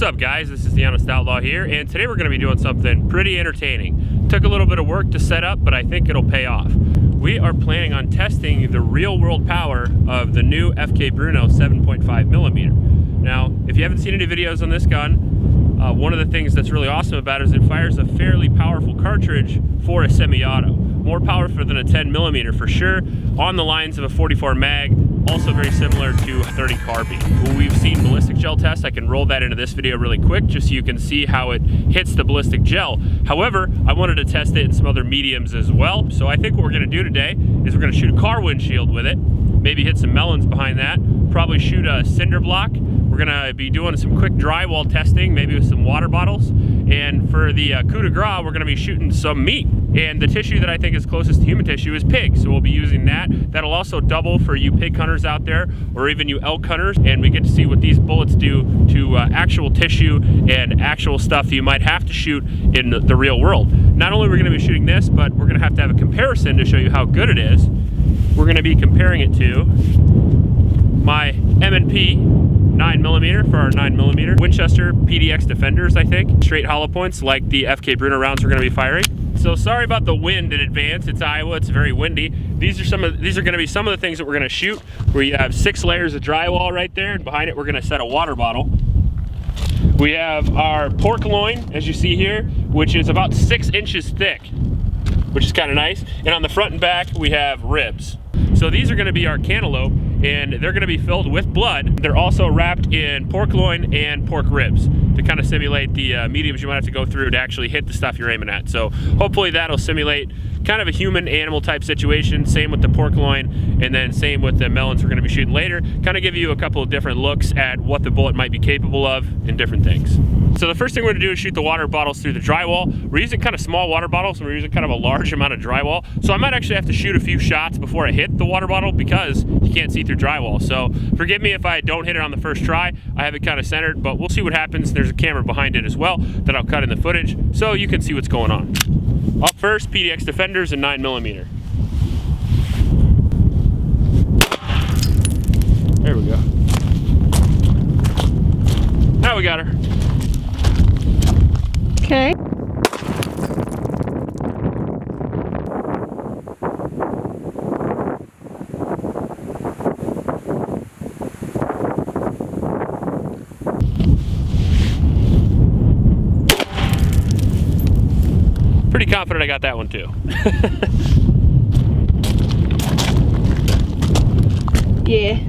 What's up, guys? This is the Honest Outlaw here, and today we're going to be doing something pretty entertaining. Took a little bit of work to set up, but I think it'll pay off. We are planning on testing the real-world power of the new FK BRNO 7.5mm. Now, if you haven't seen any videos on this gun, one of the things that's really awesome about it is it fires a fairly powerful cartridge for a semi-auto. More powerful than a 10mm for sure, on the lines of a 44 mag, also very similar to a 30 carbine. We've seen ballistic gel tests. I can roll that into this video really quick just so you can see how it hits the ballistic gel. However, I wanted to test it in some other mediums as well. So I think what we're gonna do today is we're gonna shoot a car windshield with it, maybe hit some melons behind that, probably shoot a cinder block. We're gonna be doing some quick drywall testing, maybe with some water bottles. And for the coup de grace, we're gonna be shooting some meat. And the tissue that I think is closest to human tissue is pig, so we'll be using that. That'll also double for you pig hunters out there, or even you elk hunters, and we get to see what these bullets do to actual tissue and actual stuff that you might have to shoot in the real world. Not only are we gonna be shooting this, but we're gonna have to have a comparison to show you how good it is. We're gonna be comparing it to my M&P 9mm for our 9mm Winchester PDX Defenders, I think. Straight hollow points like the FK BRNO rounds we're gonna be firing. So sorry about the wind in advance. It's Iowa, it's very windy. These are gonna be some of the things that we're gonna shoot. We have 6 layers of drywall right there, and behind it we're gonna set a water bottle. We have our pork loin, as you see here, which is about 6 inches thick, which is kind of nice. And on the front and back, we have ribs. So these are gonna be our cantaloupe, and they're gonna be filled with blood. They're also wrapped in pork loin and pork ribs to kind of simulate the mediums you might have to go through to actually hit the stuff you're aiming at. So hopefully that'll simulate kind of a human animal type situation. Same with the pork loin, and then same with the melons we're gonna be shooting later. Kind of give you a couple of different looks at what the bullet might be capable of and different things. So the first thing we're gonna do is shoot the water bottles through the drywall. We're using kind of small water bottles, and we're using kind of a large amount of drywall. So I might actually have to shoot a few shots before I hit the water bottle because you can't see through drywall. So forgive me if I don't hit it on the first try. I have it kind of centered, but we'll see what happens. There's a camera behind it as well that I'll cut in the footage so you can see what's going on. Up first, PDX Defenders and 9mm. There we go. Now we got her. Okay. Pretty confident I got that one too. Yeah.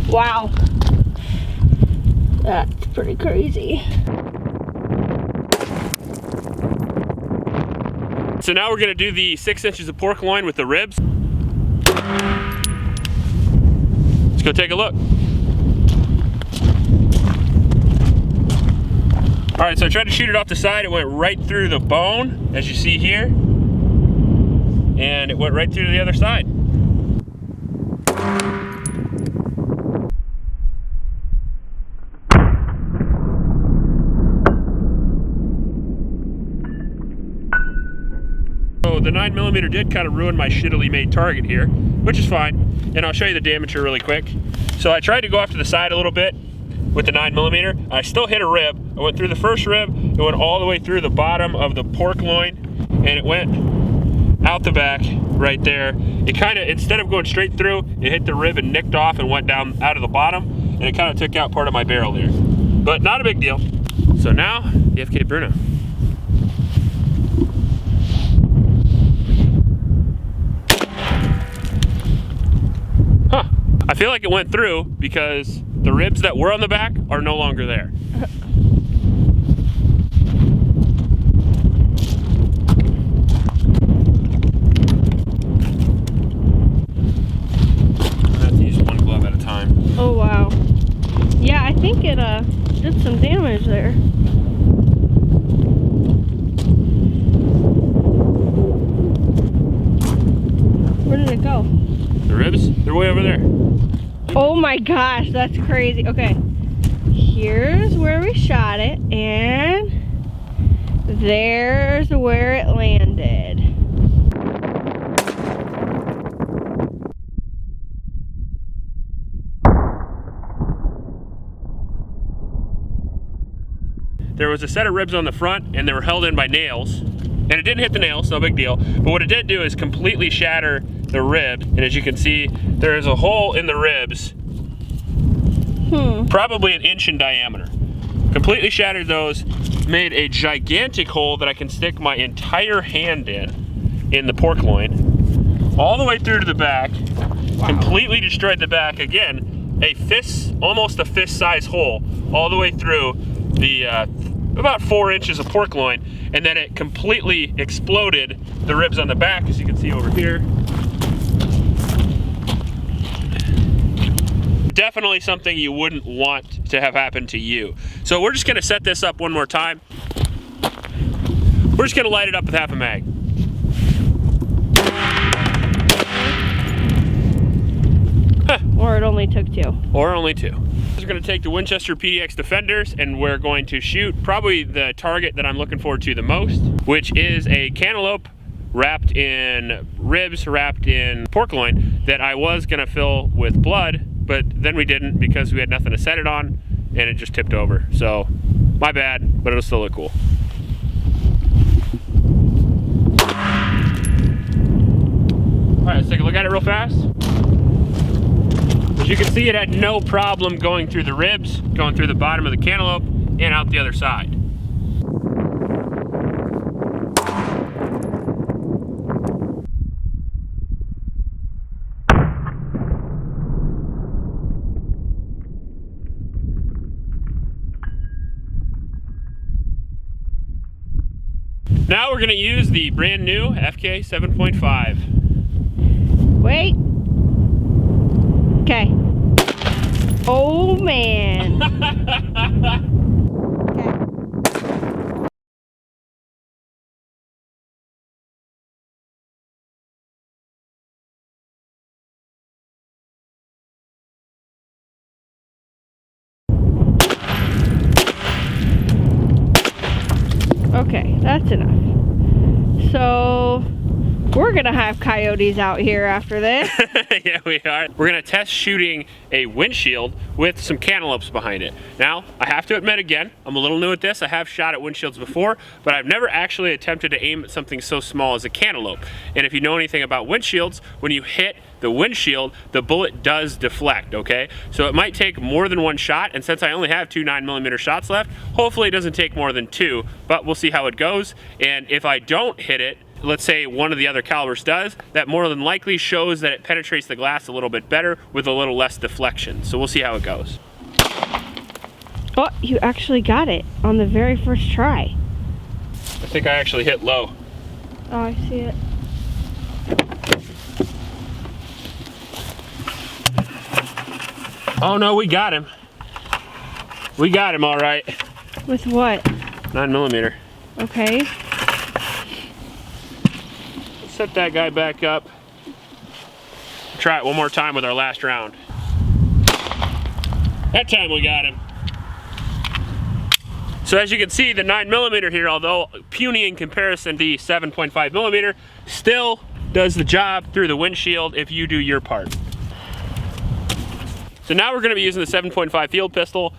Wow. That's pretty crazy. So now we're gonna do the 6 inches of pork loin with the ribs. Let's go take a look. All right, so I tried to shoot it off the side. It went right through the bone, as you see here. And it went right through to the other side. So the 9mm did kind of ruin my shittily made target here, which is fine. And I'll show you the damager really quick. So I tried to go off to the side a little bit with the 9mm. I still hit a rib. I went through the first rib, it went all the way through the bottom of the pork loin, and it went out the back right there. It kind of, instead of going straight through, it hit the rib and nicked off and went down out of the bottom, and it kind of took out part of my barrel there. But not a big deal. So now, the FK BRNO. Huh, I feel like it went through because the ribs that were on the back are no longer there. I have to use one glove at a time. Oh wow. Yeah, I think it did some damage there. Where did it go? The ribs? They're way over there. Oh my gosh, that's crazy. Okay, here's where we shot it, and there's where it landed. there was a set of ribs on the front and they were held in by nails. And it didn't hit the nails, no big deal. But what it did do is completely shatter the rib. And as you can see, there is a hole in the ribs, probably 1 inch in diameter. Completely shattered those, made a gigantic hole that I can stick my entire hand in the pork loin, all the way through to the back. Wow. Completely destroyed the back. Again, almost a fist size hole all the way through the about 4 inches of pork loin, and then it completely exploded the ribs on the back, as you can see over here. Definitely something you wouldn't want to have happen to you. So we're just gonna set this up one more time. We're just gonna light it up with half a mag. Huh. Or it only took 2. Or only 2. We're gonna take the Winchester PDX Defenders and we're going to shoot probably the target that I'm looking forward to the most, which is a cantaloupe wrapped in ribs, wrapped in pork loin that I was gonna fill with blood, but then we didn't because we had nothing to set it on and it just tipped over. So my bad, but it'll still look cool. All right, let's take a look at it real fast. As you can see, it had no problem going through the ribs, going through the bottom of the cantaloupe, and out the other side. Now we're gonna use the brand new FK 7.5. Wait. Okay. Oh man. Okay, that's enough. So we're gonna have coyotes out here after this. Yeah, we are. We're gonna test shooting a windshield with some cantaloupes behind it. Now, I have to admit again, I'm a little new at this. I have shot at windshields before, but I've never actually attempted to aim at something so small as a cantaloupe. And if you know anything about windshields, when you hit the windshield, the bullet does deflect, okay? So it might take more than 1 shot, and since I only have 2 9mm shots left, hopefully it doesn't take more than 2, but we'll see how it goes. And if I don't hit it, let's say one of the other calibers does, that more than likely shows that it penetrates the glass a little bit better with a little less deflection. So we'll see how it goes. Oh, you actually got it on the very first try. I think I actually hit low. Oh, I see it. Oh no, we got him. We got him all right. With what? 9mm. Okay. Set that guy back up. Try it one more time with our last round. That time we got him. So as you can see, the 9mm here, although puny in comparison to the 7.5mm, still does the job through the windshield if you do your part. So now we're going to be using the 7.5 field pistol.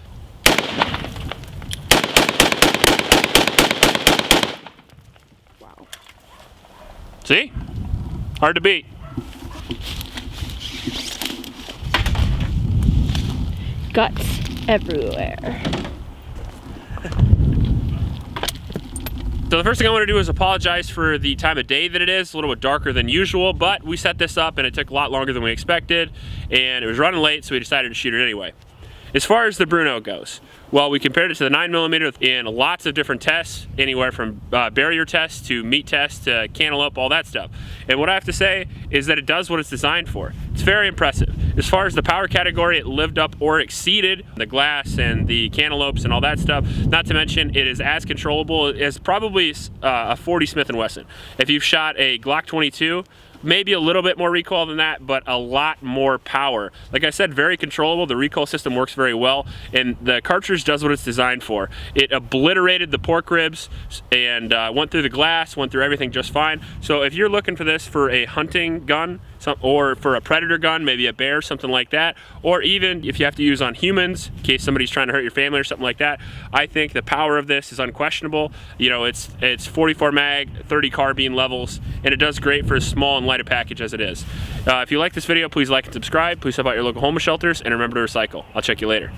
Wow. See? Hard to beat. Guts everywhere. So the first thing I want to do is apologize for the time of day that it is. A little bit darker than usual, but we set this up and it took a lot longer than we expected, and it was running late, so we decided to shoot it anyway. As far as the BRNO goes, well, we compared it to the 9mm in lots of different tests, anywhere from barrier tests to meat tests to cantaloupe, all that stuff. And what I have to say is that it does what it's designed for. It's very impressive. As far as the power category, it lived up or exceeded the glass and the cantaloupes and all that stuff. Not to mention, it is as controllable as probably a 40 Smith & Wesson. If you've shot a Glock 22 maybe a little bit more recoil than that, but a lot more power. Like I said, very controllable. The recoil system works very well, and the cartridge does what it's designed for. It obliterated the pork ribs and went through the glass, went through everything just fine. So if you're looking for this for a hunting gun, or for a predator gun, maybe a bear, something like that, or even if you have to use on humans in case somebody's trying to hurt your family or something like that, I think the power of this is unquestionable. You know, it's 44 mag, 30 carbine levels, and it does great for as small and light a package as it is. If you like this video, please like and subscribe. Please help out your local homeless shelters, and remember to recycle. I'll check you later.